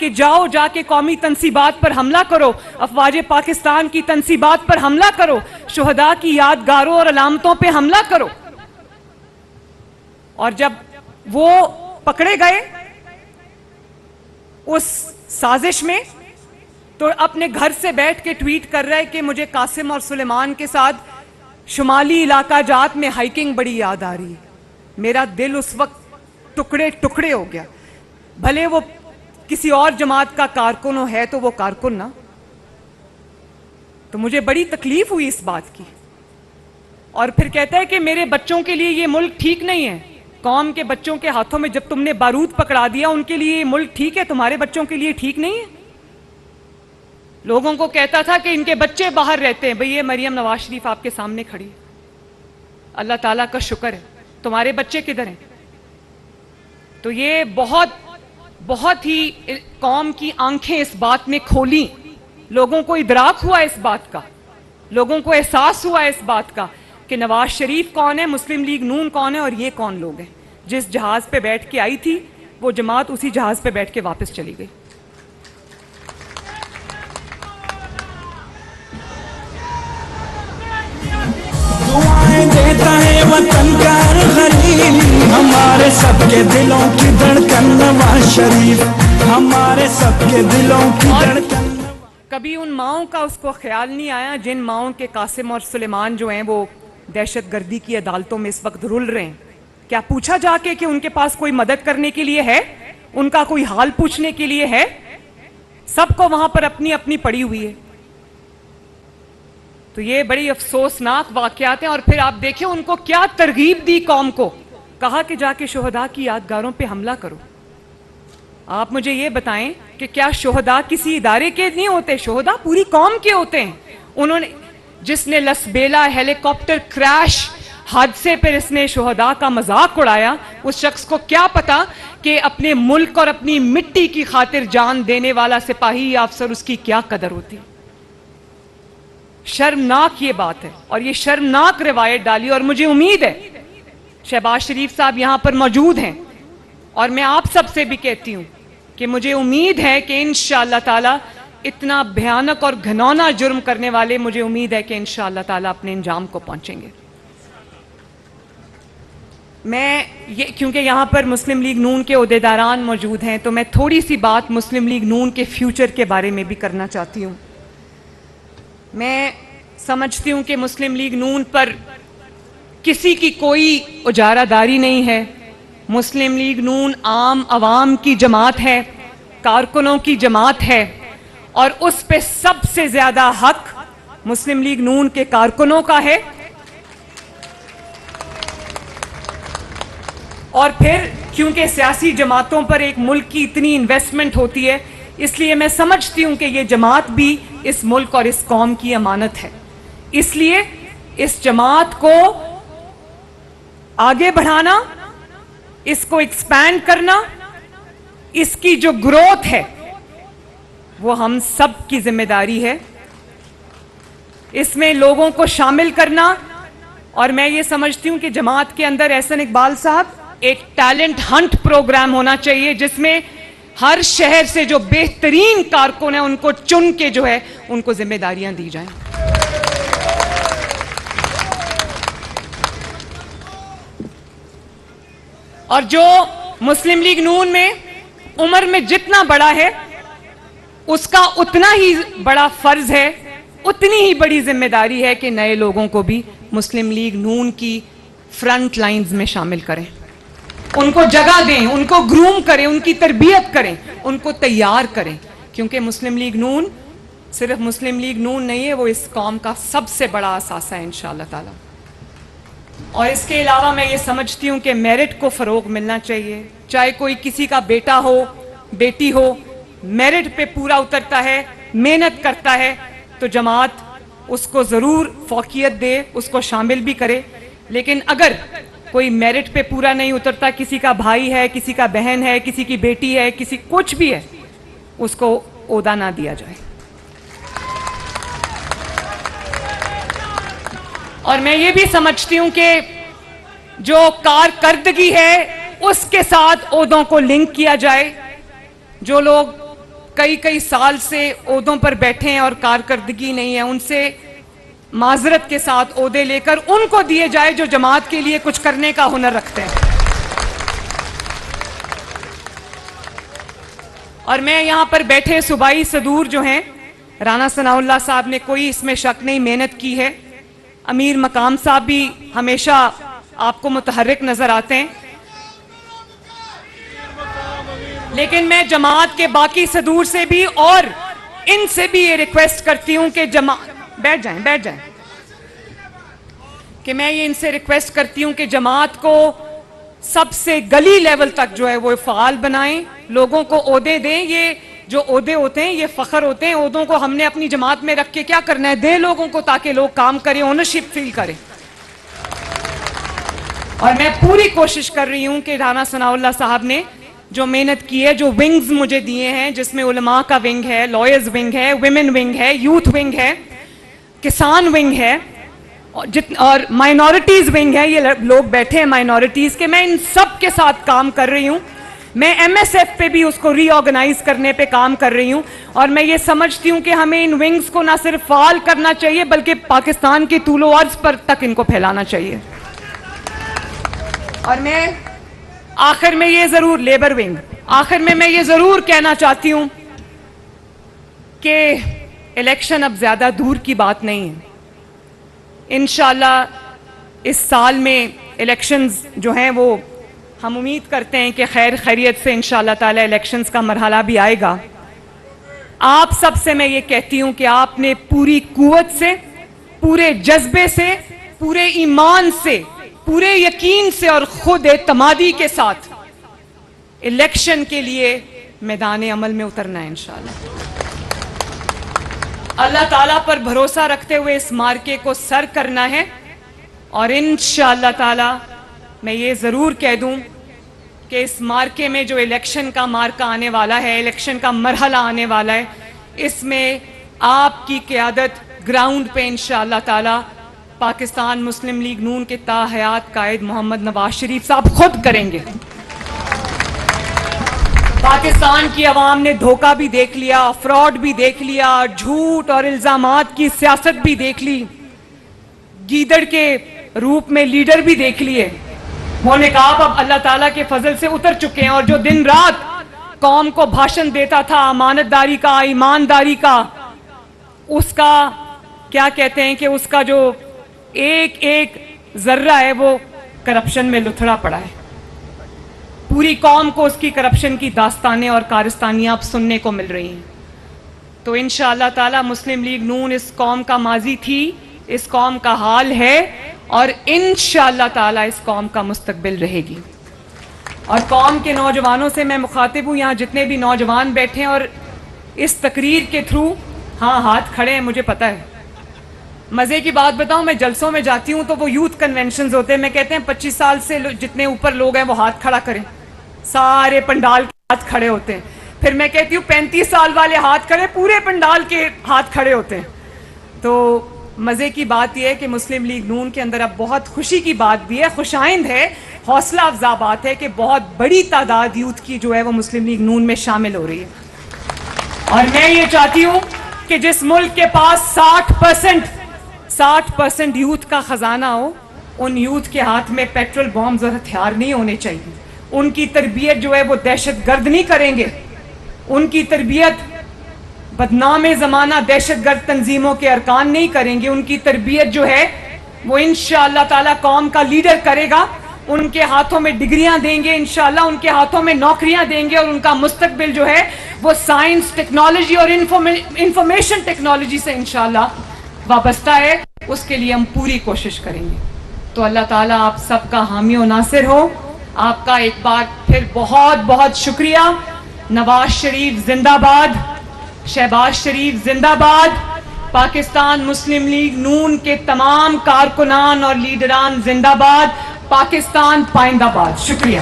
کہ جاؤ جا کے قومی تنصیبات پر حملہ کرو, افواج پاکستان کی تنصیبات پر حملہ کرو, شہداء کی یادگاروں اور علامتوں پہ حملہ کرو. اور جب وہ پکڑے گئے اس سازش میں تو اپنے گھر سے بیٹھ کے ٹویٹ کر رہے کہ مجھے قاسم اور سلیمان کے ساتھ شمالی علاقہ جات میں ہائیکنگ بڑی یاد آ رہی ہے. میرا دل اس وقت ٹکڑے ٹکڑے ہو گیا. بھلے وہ کسی اور جماعت کا کارکن ہو, ہے تو وہ کارکن نا. تو مجھے بڑی تکلیف ہوئی اس بات کی. اور پھر کہتا ہے کہ میرے بچوں کے لیے یہ ملک ٹھیک نہیں ہے. قوم کے بچوں کے ہاتھوں میں جب تم نے بارود پکڑا دیا ان کے لیے یہ ملک ٹھیک ہے, تمہارے بچوں کے لیے ٹھیک نہیں ہے. لوگوں کو کہتا تھا کہ ان کے بچے باہر رہتے ہیں. بھئی یہ مریم نواز شریف آپ کے سامنے کھڑی ہے, اللہ تعالیٰ کا شکر ہے. تمہارے بچے کدھر ہیں؟ تو یہ بہت ہی قوم کی آنکھیں اس بات نے کھولیں. لوگوں کو ادراک ہوا اس بات کا, لوگوں کو احساس ہوا اس بات کا کہ نواز شریف کون ہے, مسلم لیگ نون کون ہے, اور یہ کون لوگ ہیں. جس جہاز پہ بیٹھ کے آئی تھی وہ جماعت اسی جہاز پہ بیٹھ کے واپس چلی گئی. دعائیں دیتا ہے وطن کا ہر خلیل, ہمارے سب کے دلوں کی دھڑکن نواز شریف, ہمارے سب کے دلوں کی دھڑکن. کبھی ان ماؤں کا اس کو خیال نہیں آیا جن ماؤں کے قاسم اور سلیمان جو ہیں وہ دہشت گردی کی عدالتوں میں اس وقت رول رہے ہیں. کیا پوچھا جا کے کہ ان کے پاس کوئی مدد کرنے کے لیے ہے, ان کا کوئی حال پوچھنے کے لیے ہے؟ سب کو وہاں پر اپنی اپنی پڑی ہوئی ہے. تو یہ بڑی افسوسناک واقعات ہیں. اور پھر آپ دیکھیں ان کو کیا ترغیب دی قوم کو, کہا کہ جا کے شہداء کی یادگاروں پہ حملہ کرو. آپ مجھے یہ بتائیں کہ کیا شہداء کسی ادارے کے نہیں ہوتے, شہداء پوری قوم کے ہوتے ہیں. انہوں نے جس نے لسبیلا ہیلی کاپٹر کریش حادثے پر اس نے شہداء کا مذاق اڑایا, اس شخص کو کیا پتا کہ اپنے ملک اور اپنی مٹی کی خاطر جان دینے والا سپاہی یا افسر اس کی کیا قدر ہوتی. شرمناک یہ بات ہے اور یہ شرمناک روایت ڈالی. اور مجھے امید ہے شہباز شریف صاحب یہاں پر موجود ہیں اور میں آپ سب سے بھی کہتی ہوں کہ مجھے امید ہے کہ انشاءاللہ تعالی اتنا بھیانک اور گھنونا جرم کرنے والے, مجھے امید ہے کہ انشاءاللہ تعالی اپنے انجام کو پہنچیں گے. میں کیونکہ یہاں پر مسلم لیگ نون کے عہدیداران موجود ہیں تو میں تھوڑی سی بات مسلم لیگ نون کے فیوچر کے بارے میں بھی کرنا چاہتی ہوں. میں سمجھتی ہوں کہ مسلم لیگ نون پر کسی کی کوئی اجارہ داری نہیں ہے. مسلم لیگ نون عام عوام کی جماعت ہے, کارکنوں کی جماعت ہے, اور اس پہ سب سے زیادہ حق مسلم لیگ نون کے کارکنوں کا ہے. اور پھر کیونکہ سیاسی جماعتوں پر ایک ملک کی اتنی انویسٹمنٹ ہوتی ہے, اس لیے میں سمجھتی ہوں کہ یہ جماعت بھی اس ملک اور اس قوم کی امانت ہے. اس لیے اس جماعت کو آگے بڑھانا, اس کو ایکسپینڈ کرنا, اس کی جو گروتھ ہے وہ ہم سب کی ذمہ داری ہے. اس میں لوگوں کو شامل کرنا, اور میں یہ سمجھتی ہوں کہ جماعت کے اندر احسن اقبال صاحب ایک ٹیلنٹ ہنٹ پروگرام ہونا چاہیے جس میں ہر شہر سے جو بہترین کارکن ہیں ان کو چن کے جو ہے ان کو ذمہ داریاں دی جائیں. اور جو مسلم لیگ نون میں عمر میں جتنا بڑا ہے اس کا اتنا ہی بڑا فرض ہے, اتنی ہی بڑی ذمہ داری ہے کہ نئے لوگوں کو بھی مسلم لیگ نون کی فرنٹ لائنز میں شامل کریں, ان کو جگہ دیں, ان کو گروم کریں, ان کی تربیت کریں, ان کو تیار کریں. کیونکہ مسلم لیگ نون صرف مسلم لیگ نون نہیں ہے, وہ اس قوم کا سب سے بڑا اثاثہ ہے انشاءاللہ تعالی. اور اس کے علاوہ میں یہ سمجھتی ہوں کہ میرٹ کو فروغ ملنا چاہیے. چاہے کوئی کسی کا بیٹا ہو بیٹی ہو, میرٹ پہ پورا اترتا ہے, محنت کرتا ہے تو جماعت اس کو ضرور فوقیت دے, اس کو شامل بھی کرے. لیکن اگر کوئی میرٹ پہ پورا نہیں اترتا, کسی کا بھائی ہے, کسی کا بہن ہے, کسی کی بیٹی ہے, کسی کچھ بھی ہے, اس کو عہدہ نہ دیا جائے. اور میں یہ بھی سمجھتی ہوں کہ جو کارکردگی ہے اس کے ساتھ عہدوں کو لنک کیا جائے. جو لوگ کئی کئی سال سے عہدوں پر بیٹھے ہیں اور کارکردگی نہیں ہے، ان سے معذرت کے ساتھ عہدے لے کر ان کو دیے جائے جو جماعت کے لیے کچھ کرنے کا ہنر رکھتے ہیں۔ اور میں یہاں پر بیٹھے صوبائی صدور جو ہیں، رانا ثناء اللہ صاحب نے کوئی اس میں شک نہیں محنت کی ہے، امیر مقام صاحب بھی ہمیشہ آپ کو متحرک نظر آتے ہیں، لیکن میں جماعت کے باقی صدور سے بھی اور ان سے بھی یہ ریکویسٹ کرتی ہوں کہ بیٹھ جائیں کہ میں یہ ان سے ریکویسٹ کرتی ہوں کہ جماعت کو سب سے گلی لیول تک جو ہے وہ فعال بنائیں، لوگوں کو عہدے دیں۔ یہ جو عہدے ہوتے ہیں یہ فخر ہوتے ہیں، عہدوں کو ہم نے اپنی جماعت میں رکھ کے کیا کرنا ہے، دے لوگوں کو تاکہ لوگ کام کریں، اونرشپ فیل کریں۔ اور میں پوری کوشش کر رہی ہوں کہ رانا ثناء اللہ صاحب نے جو محنت کی ہے، جو ونگز مجھے دیے ہیں، جس میں علماء کا ونگ ہے، لائرز ونگ ہے، ویمن ونگ ہے، یوتھ ونگ ہے، کسان ونگ ہے اور مائنورٹیز ونگ ہے، یہ لوگ بیٹھے ہیں مائنورٹیز کے، میں ان سب کے ساتھ کام کر رہی ہوں۔ میں ایم ایس ایف پہ بھی اس کو ری آرگنائز کرنے پہ کام کر رہی ہوں، اور میں یہ سمجھتی ہوں کہ ہمیں ان ونگز کو نہ صرف فعال کرنا چاہیے بلکہ پاکستان کے طول و عرض پر تک ان کو پھیلانا چاہیے۔ اور میں آخر میں یہ ضرور لیبر ونگ، آخر میں یہ ضرور کہنا چاہتی ہوں کہ الیکشن اب زیادہ دور کی بات نہیں ہے، انشاءاللہ اس سال میں الیکشنز جو ہیں وہ ہم امید کرتے ہیں کہ خیر خیریت سے انشاءاللہ تعالی الیکشنز کا مرحلہ بھی آئے گا۔ آپ سب سے میں یہ کہتی ہوں کہ آپ نے پوری قوت سے، پورے جذبے سے، پورے ایمان سے، پورے یقین سے اور خود اعتمادی کے ساتھ الیکشن کے لیے میدان عمل میں اترنا ہے انشاءاللہ۔ اللہ تعالیٰ پر بھروسہ رکھتے ہوئے اس مارکے کو سر کرنا ہے، اور انشاءاللہ تعالیٰ میں یہ ضرور کہہ دوں کہ اس مارکے میں جو الیکشن کا مارکہ آنے والا ہے، الیکشن کا مرحلہ آنے والا ہے، اس میں آپ کی قیادت گراؤنڈ پہ انشاءاللہ تعالیٰ پاکستان مسلم لیگ نون کے تاحیات قائد محمد نواز شریف صاحب خود کریں گے۔ پاکستان کی عوام نے دھوکہ بھی دیکھ لیا، فراڈ بھی دیکھ لیا، جھوٹ اور الزامات کی سیاست بھی دیکھ لی، گیدڑ کے روپ میں لیڈر بھی دیکھ لیے۔ وہ نقاب اب اللہ تعالیٰ کے فضل سے اتر چکے ہیں، اور جو دن رات قوم کو بھاشن دیتا تھا امانت داری کا، ایمانداری کا، اس کا کیا کہتے ہیں کہ اس کا جو ایک ایک ذرہ ہے وہ کرپشن میں لتھڑا پڑا ہے۔ پوری قوم کو اس کی کرپشن کی داستانیں اور کارستانیاں اب سننے کو مل رہی ہیں۔ تو انشاءاللہ تعالی مسلم لیگ نون اس قوم کا ماضی تھی، اس قوم کا حال ہے، اور انشاءاللہ تعالی اس قوم کا مستقبل رہے گی۔ اور قوم کے نوجوانوں سے میں مخاطب ہوں، یہاں جتنے بھی نوجوان بیٹھے ہیں اور اس تقریر کے تھرو، ہاں ہاتھ کھڑے ہیں مجھے پتہ ہے۔ مزے کی بات بتاؤں، میں جلسوں میں جاتی ہوں تو وہ یوتھ کنونشنز ہوتے ہیں، میں کہتے ہیں 25 سال سے جتنے اوپر لوگ ہیں وہ ہاتھ کھڑا کریں، سارے پنڈال کے ہاتھ کھڑے ہوتے ہیں۔ پھر میں کہتی ہوں 35 سال والے ہاتھ کھڑے، پورے پنڈال کے ہاتھ کھڑے ہوتے ہیں۔ تو مزے کی بات یہ ہے کہ مسلم لیگ نون کے اندر اب بہت خوشی کی بات بھی ہے، خوش آئند ہے، حوصلہ افزا بات ہے کہ بہت بڑی تعداد یوتھ کی جو ہے وہ مسلم لیگ نون میں شامل ہو رہی ہے۔ اور میں یہ چاہتی ہوں کہ جس ملک کے پاس 60% یوتھ کا خزانہ ہو، ان یوتھ کے ہاتھ میں پیٹرول بامز اور ہتھیار نہیں ہونے چاہیے۔ ان کی تربیت جو ہے وہ دہشت گرد نہیں کریں گے، ان کی تربیت بدنام زمانہ دہشت گرد تنظیموں کے ارکان نہیں کریں گے، ان کی تربیت جو ہے وہ انشاءاللہ تعالی قوم کا لیڈر کرے گا۔ ان کے ہاتھوں میں ڈگریاں دیں گے انشاءاللہ، ان کے ہاتھوں میں نوکریاں دیں گے، اور ان کا مستقبل جو ہے وہ سائنس، ٹیکنالوجی اور انفارمیشن ٹیکنالوجی سے انشاءاللہ وابستہ ہے۔ اس کے لیے ہم پوری کوشش کریں گے۔ تو اللہ تعالیٰ آپ سب کا حامی و ناصر ہو۔ آپ کا ایک بار پھر بہت بہت شکریہ۔ نواز شریف زندہ باد، شہباز شریف زندہ باد، پاکستان مسلم لیگ نون کے تمام کارکنان اور لیڈران زندہ باد، پاکستان پائندہ باد۔ شکریہ۔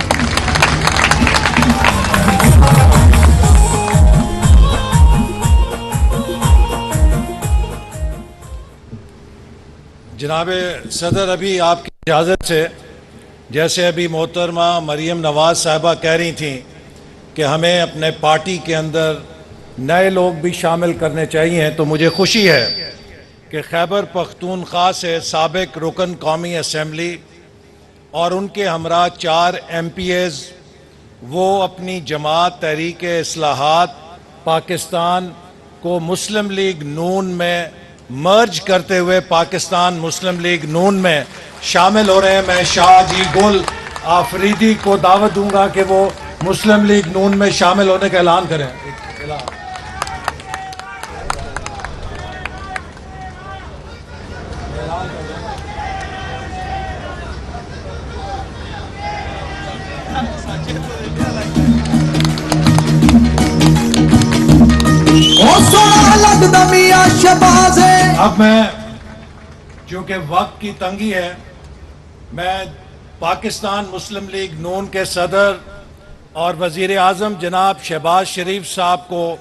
جناب صدر، ابھی آپ کی اجازت سے، جیسے ابھی محترمہ مریم نواز صاحبہ کہہ رہی تھیں کہ ہمیں اپنے پارٹی کے اندر نئے لوگ بھی شامل کرنے چاہیے. تو مجھے خوشی ہے کہ خیبر پختونخوا سے سابق رکن قومی اسمبلی اور ان کے ہمراہ 4 MPs وہ اپنی جماعت تحریک اصلاحات پاکستان کو مسلم لیگ نون میں مرج کرتے ہوئے پاکستان مسلم لیگ نون میں شامل ہو رہے ہیں. میں شاہ جی گل آفریدی کو دعوت دوں گا کہ وہ مسلم لیگ نون میں شامل ہونے کا اعلان کریں. اب میں چونکہ وقت کی تنگی ہے میں پاکستان مسلم لیگ نون کے صدر اور وزیر اعظم جناب شہباز شریف صاحب کو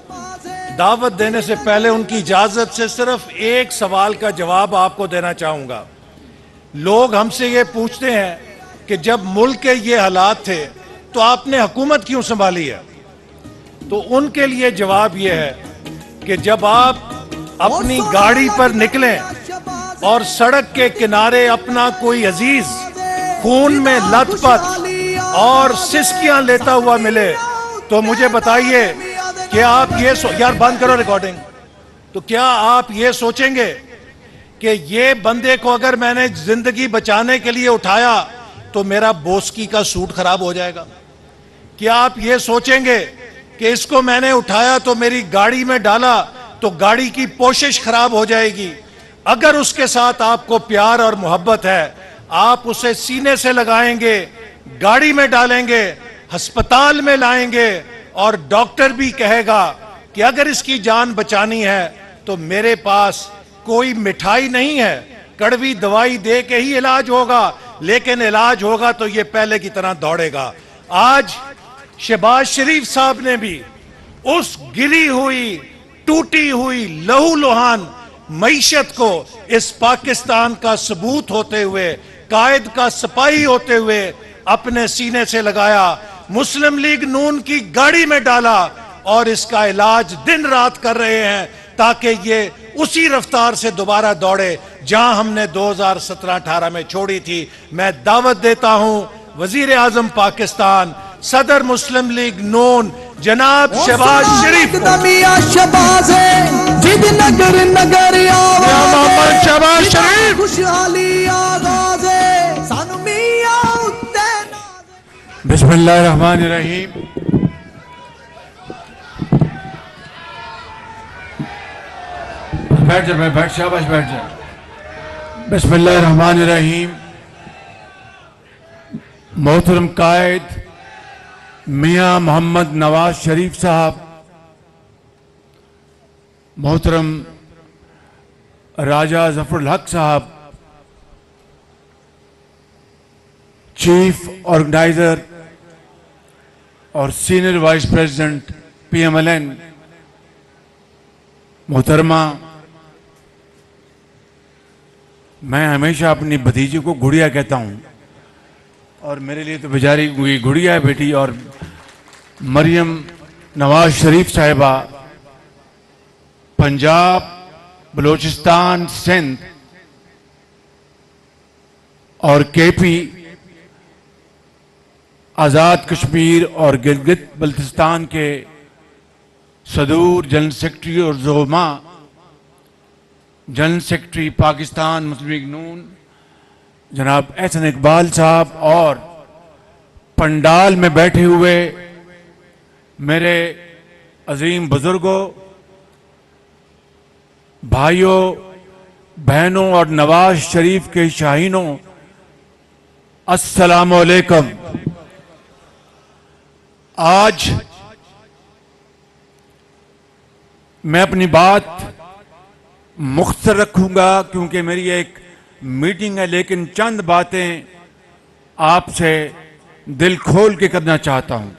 دعوت دینے سے پہلے ان کی اجازت سے صرف ایک سوال کا جواب آپ کو دینا چاہوں گا. لوگ ہم سے یہ پوچھتے ہیں کہ جب ملک کے یہ حالات تھے تو آپ نے حکومت کیوں سنبھالی ہے؟ تو ان کے لیے جواب یہ ہے کہ جب آپ اپنی گاڑی پر نکلیں اور سڑک کے کنارے اپنا کوئی عزیز خون میں لت پت اور سسکیاں لیتا ہوا ملے تو مجھے بتائیے کہ آپ یار بند کرو ریکارڈنگ. تو کیا آپ یہ سوچیں گے کہ یہ بندے کو اگر میں نے زندگی بچانے کے لیے اٹھایا تو میرا بوسکی کا سوٹ خراب ہو جائے گا؟ کیا آپ یہ سوچیں گے کہ اس کو میں نے اٹھایا تو میری گاڑی میں ڈالا تو گاڑی کی پوشش خراب ہو جائے گی؟ اگر اس کے ساتھ آپ کو پیار اور محبت ہے آپ اسے سینے سے لگائیں گے, گاڑی میں ڈالیں گے, ہسپتال میں لائیں گے اور ڈاکٹر بھی کہے گا کہ اگر اس کی جان بچانی ہے تو میرے پاس کوئی مٹھائی نہیں ہے, کڑوی دوائی دے کے ہی علاج ہوگا, لیکن علاج ہوگا تو یہ پہلے کی طرح دوڑے گا. آج شہباز شریف صاحب نے بھی اس گری ہوئی ٹوٹی ہوئی لہو لہان معیشت کو اس پاکستان کا ثبوت ہوتے ہوئے, قائد کا سپاہی ہوتے ہوئے اپنے سینے سے لگایا, مسلم لیگ نون کی گاڑی میں ڈالا اور اس کا علاج دن رات کر رہے ہیں تاکہ یہ اسی رفتار سے دوبارہ دوڑے جہاں ہم نے 2017-18 میں چھوڑی تھی. میں دعوت دیتا ہوں وزیر اعظم پاکستان صدر مسلم لیگ نون جناب شہباز شریف بسم اللہ الرحمن الرحیم. بیٹھ جائے, بیٹھ شاباش بیٹھ جائے. بسم اللہ الرحمن الرحیم. محترم قائد میاں محمد نواز شریف صاحب, محترم راجہ ظفر الحق صاحب, چیف آرگنائزر اور سینئر وائس پریزیڈنٹ PMLN محترمہ, میں ہمیشہ اپنی بھتیجی کو گڑیا کہتا ہوں اور میرے لیے تو بیچاری گڑیا ہے بیٹی, اور مریم نواز شریف صاحبہ پنجاب, بلوچستان, سندھ اور KP آزاد کشمیر اور گلگت بلتستان کے صدور, جنرل سیکرٹری اور زعماء, جنرل سیکرٹری پاکستان مسلم لیگ نون جناب احسن اقبال صاحب, اور پنڈال میں بیٹھے ہوئے میرے عظیم بزرگوں, بھائیوں, بہنوں اور نواز شریف کے شاہینوں, السلام علیکم. آج میں اپنی بات مختصر رکھوں گا کیونکہ میری ایک میٹنگ ہے, لیکن چند باتیں آپ سے دل کھول کے کرنا چاہتا ہوں.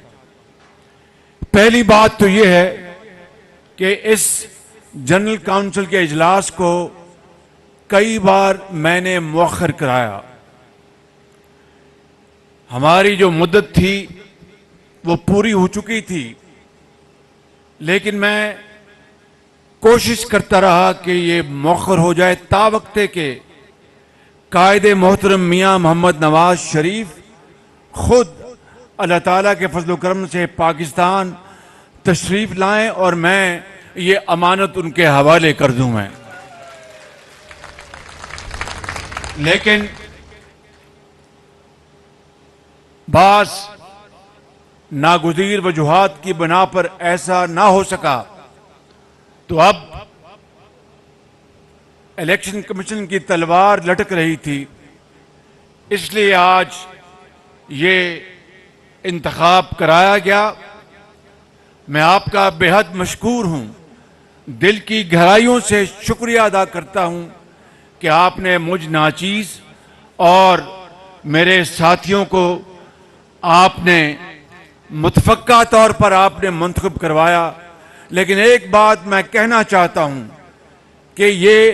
پہلی بات تو یہ ہے کہ اس جنرل کونسل کے اجلاس کو کئی بار میں نے مؤخر کرایا. ہماری جو مدت تھی وہ پوری ہو چکی تھی, لیکن میں کوشش کرتا رہا کہ یہ مؤخر ہو جائے، تا وقتے کہ قائد محترم میاں محمد نواز شریف خود اللہ تعالیٰ کے فضل و کرم سے پاکستان تشریف لائیں اور میں یہ امانت ان کے حوالے کر دوں میں. لیکن بعض ناگزیر وجوہات کی بنا پر ایسا نہ ہو سکا، تو اب الیکشن کمیشن کی تلوار لٹک رہی تھی، اس لیے آج یہ انتخاب کرایا گیا. میں آپ کا بے حد مشکور ہوں، دل کی گہرائیوں سے شکریہ ادا کرتا ہوں کہ آپ نے مجھ ناچیز اور میرے ساتھیوں کو آپ نے متفقہ طور پر آپ نے منتخب کروایا. لیکن ایک بات میں کہنا چاہتا ہوں کہ یہ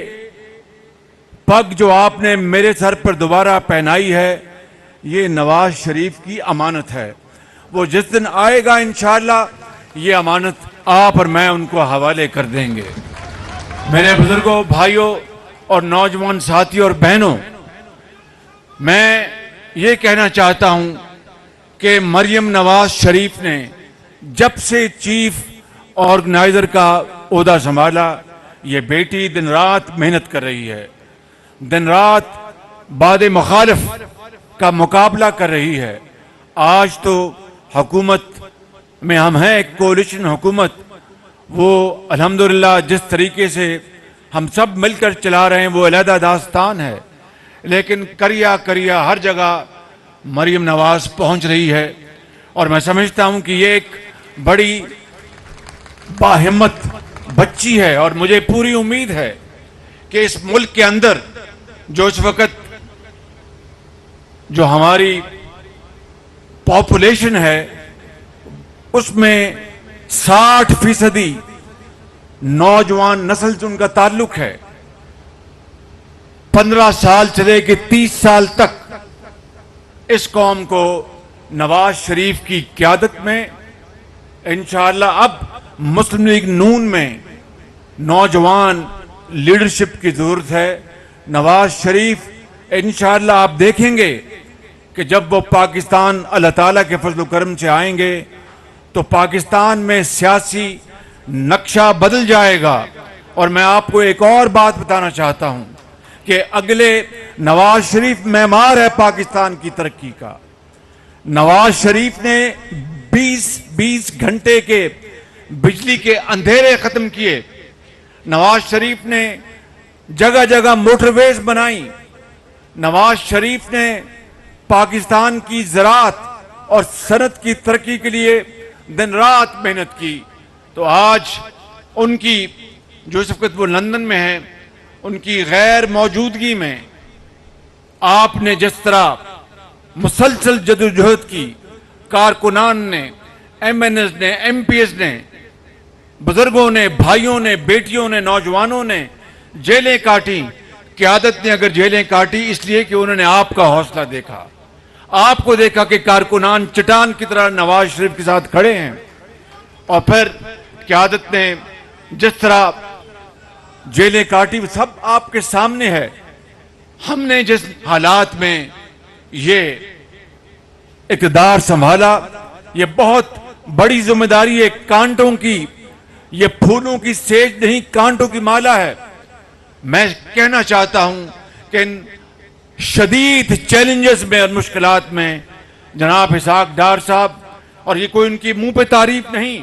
پگ جو آپ نے میرے سر پر دوبارہ پہنائی ہے، یہ نواز شریف کی امانت ہے. وہ جس دن آئے گا انشاءاللہ یہ امانت آپ اور میں ان کو حوالے کر دیں گے. میرے بزرگوں، بھائیوں اور نوجوان ساتھیوں اور بہنوں، میں یہ کہنا چاہتا ہوں کہ مریم نواز شریف نے جب سے چیف آرگنائزر کا عہدہ سنبھالا، یہ بیٹی دن رات محنت کر رہی ہے، دن رات باد مخالف کا مقابلہ کر رہی ہے. آج تو حکومت میں ہم ہیں، ایک کولیشن حکومت، وہ الحمدللہ جس طریقے سے ہم سب مل کر چلا رہے ہیں وہ علیحدہ داستان ہے. لیکن کریا ہر جگہ مریم نواز پہنچ رہی ہے، اور میں سمجھتا ہوں کہ یہ ایک بڑی باہمت بچی ہے. اور مجھے پوری امید ہے کہ اس ملک کے اندر جو اس وقت جو ہماری پاپولیشن ہے اس میں 60% نوجوان نسل سے ان کا تعلق ہے. 15 سال چلے کہ 30 سال تک اس قوم کو نواز شریف کی قیادت میں انشاءاللہ اب مسلم لیگ نون میں نوجوان لیڈرشپ کی ضرورت ہے. نواز شریف انشاءاللہ آپ دیکھیں گے کہ جب وہ پاکستان اللہ تعالیٰ کے فضل و کرم سے آئیں گے تو پاکستان میں سیاسی نقشہ بدل جائے گا. اور میں آپ کو ایک اور بات بتانا چاہتا ہوں کہ اگلے نواز شریف معمار ہے پاکستان کی ترقی کا. نواز شریف نے 20 گھنٹے کے بجلی کے اندھیرے ختم کیے. نواز شریف نے جگہ جگہ موٹر ویز بنائی. نواز شریف نے پاکستان کی زراعت اور صنعت کی ترقی کے لیے دن رات محنت کی. تو آج ان کی جو اس وقت وہ لندن میں ہیں، ان کی غیر موجودگی میں آپ نے جس طرح مسلسل جدوجہد کی، کارکنان نے، ایم این ایس نے، ایم پی ایس نے، بزرگوں نے، بھائیوں نے، بیٹیوں نے، نوجوانوں نے جیلیں کاٹی. قیادت نے اگر جیلیں کاٹی اس لیے کہ انہوں نے آپ کا حوصلہ دیکھا، آپ کو دیکھا کہ کارکنان چٹان کی طرح نواز شریف کے ساتھ کھڑے ہیں. اور پھر قیادت نے جس طرح جیلیں کاٹی وہ سب آپ کے سامنے ہے. ہم نے جس حالات میں یہ اقتدار سنبھالا، یہ بہت بڑی ذمہ داری ہے. کانٹوں کی، یہ پھولوں کی سیج نہیں، کانٹوں کی مالا ہے. میں کہنا چاہتا ہوں کہ ان شدید چیلنجز میں اور مشکلات میں جناب اسحاق ڈار صاحب، اور یہ کوئی ان کی منہ پہ تعریف نہیں،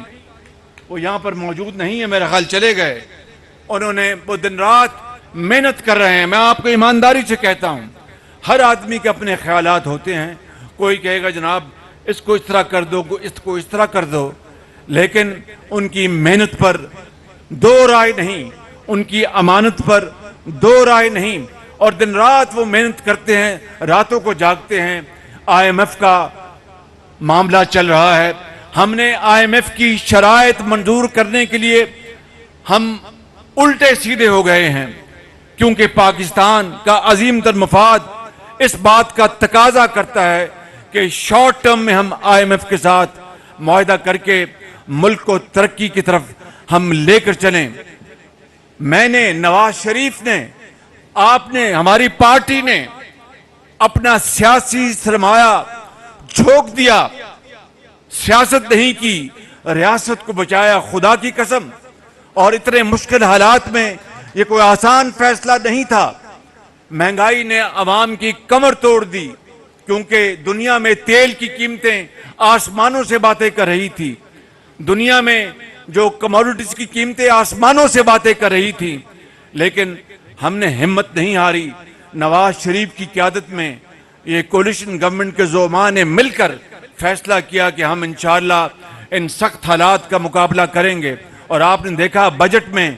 وہ یہاں پر موجود نہیں ہے، میرا خیال چلے گئے. انہوں نے وہ دن رات محنت کر رہے ہیں. میں آپ کو ایمانداری سے کہتا ہوں، ہر آدمی کے اپنے خیالات ہوتے ہیں. کوئی کہے گا جناب اس کو اس طرح کر دو، اس کو اس طرح کر دو، لیکن ان کی محنت پر دو رائے نہیں، ان کی امانت پر دو رائے نہیں. اور دن رات وہ محنت کرتے ہیں، راتوں کو جاگتے ہیں. آئی ایم ایف کا معاملہ چل رہا ہے. ہم نے آئی ایم ایف کی شرائط منظور کرنے کے لیے ہم الٹے سیدھے ہو گئے ہیں، کیونکہ پاکستان کا عظیم تر مفاد اس بات کا تقاضا کرتا ہے کہ شارٹ ٹرم میں ہم آئی ایم ایف کے ساتھ معاہدہ کر کے ملک کو ترقی کی طرف ہم لے کر چلیں. میں نے, نواز شریف نے, آپ نے, ہماری پارٹی نے اپنا سیاسی سرمایہ جھونک دیا, سیاست نہیں کی, ریاست کو بچایا, خدا کی قسم. اور اتنے مشکل حالات میں یہ کوئی آسان فیصلہ نہیں تھا. مہنگائی نے عوام کی کمر توڑ دی, کیونکہ دنیا میں تیل کی قیمتیں آسمانوں سے باتیں کر رہی تھی, دنیا میں جو کموڈیٹیز کی قیمتیں آسمانوں سے باتیں کر رہی تھی. لیکن ہم نے ہمت نہیں ہاری. نواز شریف کی قیادت میں یہ کولیشن گورنمنٹ کے زعماء نے مل کر فیصلہ کیا کہ ہم انشاءاللہ ان سخت حالات کا مقابلہ کریں گے. اور آپ نے دیکھا بجٹ میں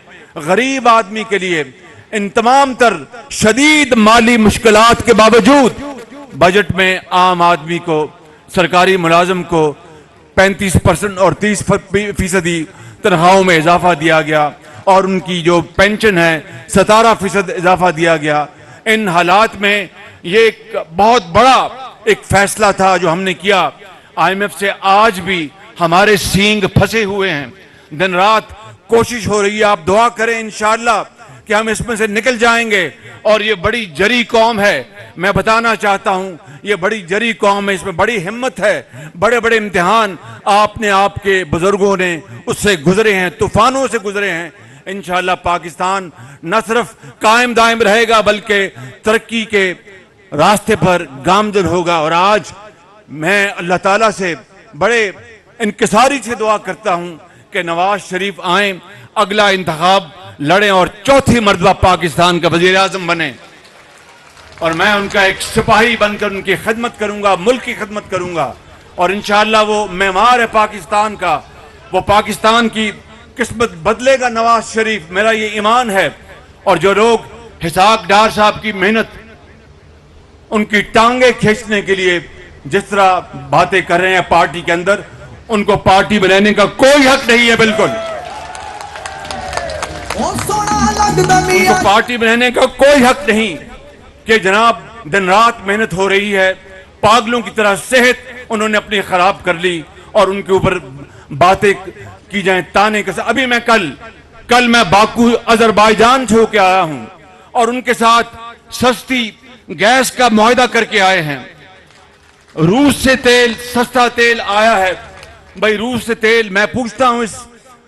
غریب آدمی کے لیے ان تمام تر شدید مالی مشکلات کے باوجود بجٹ میں عام آدمی کو, سرکاری ملازم کو 35% اور 30% تنخواہوں میں اضافہ دیا گیا, اور ان کی جو پینشن ہے 17% اضافہ دیا گیا. ان حالات میں یہ ایک بہت بڑا ایک فیصلہ تھا جو ہم نے کیا. IMF سے آج بھی ہمارے سینگ پھنسے ہوئے ہیں, دن رات کوشش ہو رہی ہے. آپ دعا کریں انشاءاللہ کہ ہم اس میں سے نکل جائیں گے. اور یہ بڑی جری قوم ہے, میں بتانا چاہتا ہوں یہ بڑی جری قوم ہے, اس میں بڑی ہمت ہے. بڑے بڑے امتحان آپ نے, آپ کے بزرگوں نے اس سے گزرے ہیں, طوفانوں سے گزرے ہیں. انشاءاللہ پاکستان نہ صرف قائم دائم رہے گا بلکہ ترقی کے راستے پر گامزن ہوگا. اور آج میں اللہ تعالیٰ سے بڑے انکساری سے دعا کرتا ہوں کہ نواز شریف آئیں, اگلا انتخاب لڑیں اور چوتھی مرتبہ پاکستان کا وزیر اعظم بنیں. اور میں ان کا ایک سپاہی بن کر ان کی خدمت کروں گا, ملک کی خدمت کروں گا. اور انشاءاللہ وہ معمار ہے پاکستان کا, وہ پاکستان کی قسمت بدلے گا نواز شریف, میرا یہ ایمان ہے. اور جو لوگ اسحاق ڈار صاحب کی محنت, ان کی ٹانگیں کھینچنے کے لیے جس طرح باتیں کر رہے ہیں پارٹی کے اندر, ان کو پارٹی بنانے کا کوئی حق نہیں ہے. بالکل ان کو پارٹی بنانے کا کوئی حق نہیں کہ جناب دن رات محنت ہو رہی ہے, پاگلوں کی طرح صحت انہوں نے اپنی خراب کر لی اور ان کے اوپر باتیں کی جائیں, تانے کے ساتھ. ابھی میں کل میں باکو آذربائیجان سے ہو کے آیا ہوں اور ان کے ساتھ سستی گیس کا معاہدہ کر کے آئے ہیں. روس سے تیل, سستا تیل آیا ہے. بھائی روس سے تیل, میں پوچھتا ہوں اس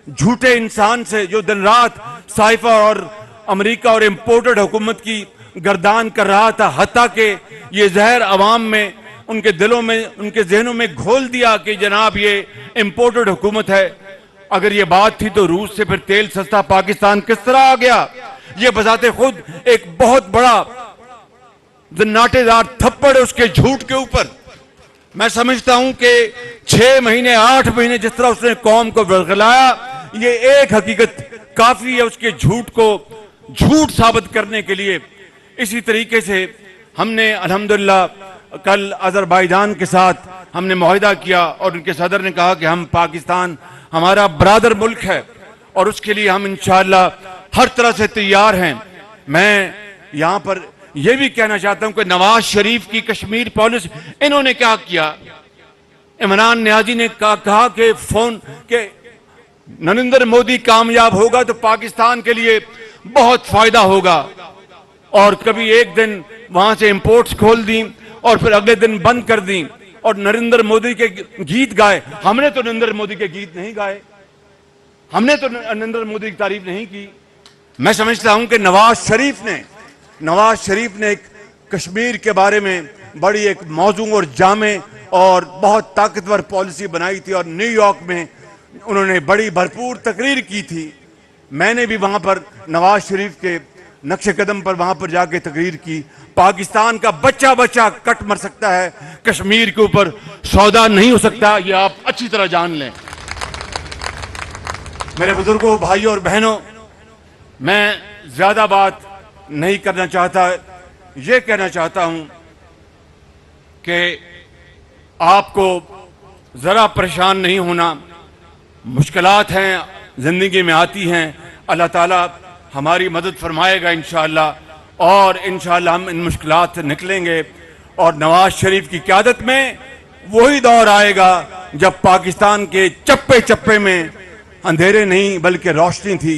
جھوٹے انسان سے جو دن رات صحیفہ اور امریکہ اور امپورٹڈ حکومت کی گردان کر رہا تھا, حتیٰ کہ یہ زہر عوام میں, ان کے دلوں میں, ان کے ذہنوں میں گھول دیا کہ جناب یہ امپورٹڈ حکومت ہے. اگر یہ بات تھی تو روس سے پھر تیل سستا پاکستان کس طرح آ گیا؟ یہ بذات خود ایک بہت بڑا زناٹے دار تھپڑ ہے اس کے جھوٹ کے اوپر. میں سمجھتا ہوں کہ 6 مہینے 8 مہینے جس طرح اس نے قوم کو ورغلایا, یہ ایک حقیقت کافی ہے اس کے جھوٹ کو جھوٹ ثابت کرنے کے لیے. اسی طریقے سے ہم نے الحمدللہ کل آذربائیجان کے ساتھ ہم نے معاہدہ کیا اور ان کے صدر نے کہا کہ ہم پاکستان ہمارا برادر ملک ہے اور اس کے لیے ہم انشاءاللہ ہر طرح سے تیار ہیں. میں یہاں پر یہ بھی کہنا چاہتا ہوں کہ نواز شریف کی کشمیر پالیسی, انہوں نے کیا کیا؟ عمران نیازی نے کہا کہ نریندر مودی کامیاب ہوگا تو پاکستان کے لیے بہت فائدہ ہوگا, اور کبھی ایک دن وہاں سے امپورٹس کھول دیں اور پھر اگلے دن بند کر دیں اور نریندر مودی کے گیت گائے. ہم نے تو نریندر مودی کے گیت نہیں گائے, ہم نے تو نریندر مودی کی تعریف نہیں کی. میں سمجھتا ہوں کہ نواز شریف نے ایک کشمیر کے بارے میں بڑی ایک موزوں اور جامع اور بہت طاقتور پالیسی بنائی تھی, اور نیو یارک میں انہوں نے بڑی بھرپور تقریر کی تھی. میں نے بھی وہاں پر نواز شریف کے نقش قدم پر وہاں پر جا کے تقریر کی. پاکستان کا بچہ کٹ مر سکتا ہے, کشمیر کے اوپر سودا نہیں ہو سکتا, یہ آپ اچھی طرح جان لیں. میرے بزرگوں, بھائیوں اور بہنوں, میں زیادہ بات نہیں کرنا چاہتا. یہ کہنا چاہتا ہوں کہ آپ کو ذرا پریشان نہیں ہونا. مشکلات ہیں, زندگی میں آتی ہیں, اللہ تعالیٰ ہماری مدد فرمائے گا انشاءاللہ, اور انشاءاللہ ہم ان مشکلات سے نکلیں گے. اور نواز شریف کی قیادت میں وہی دور آئے گا جب پاکستان کے چپے چپے میں اندھیرے نہیں بلکہ روشنی تھی,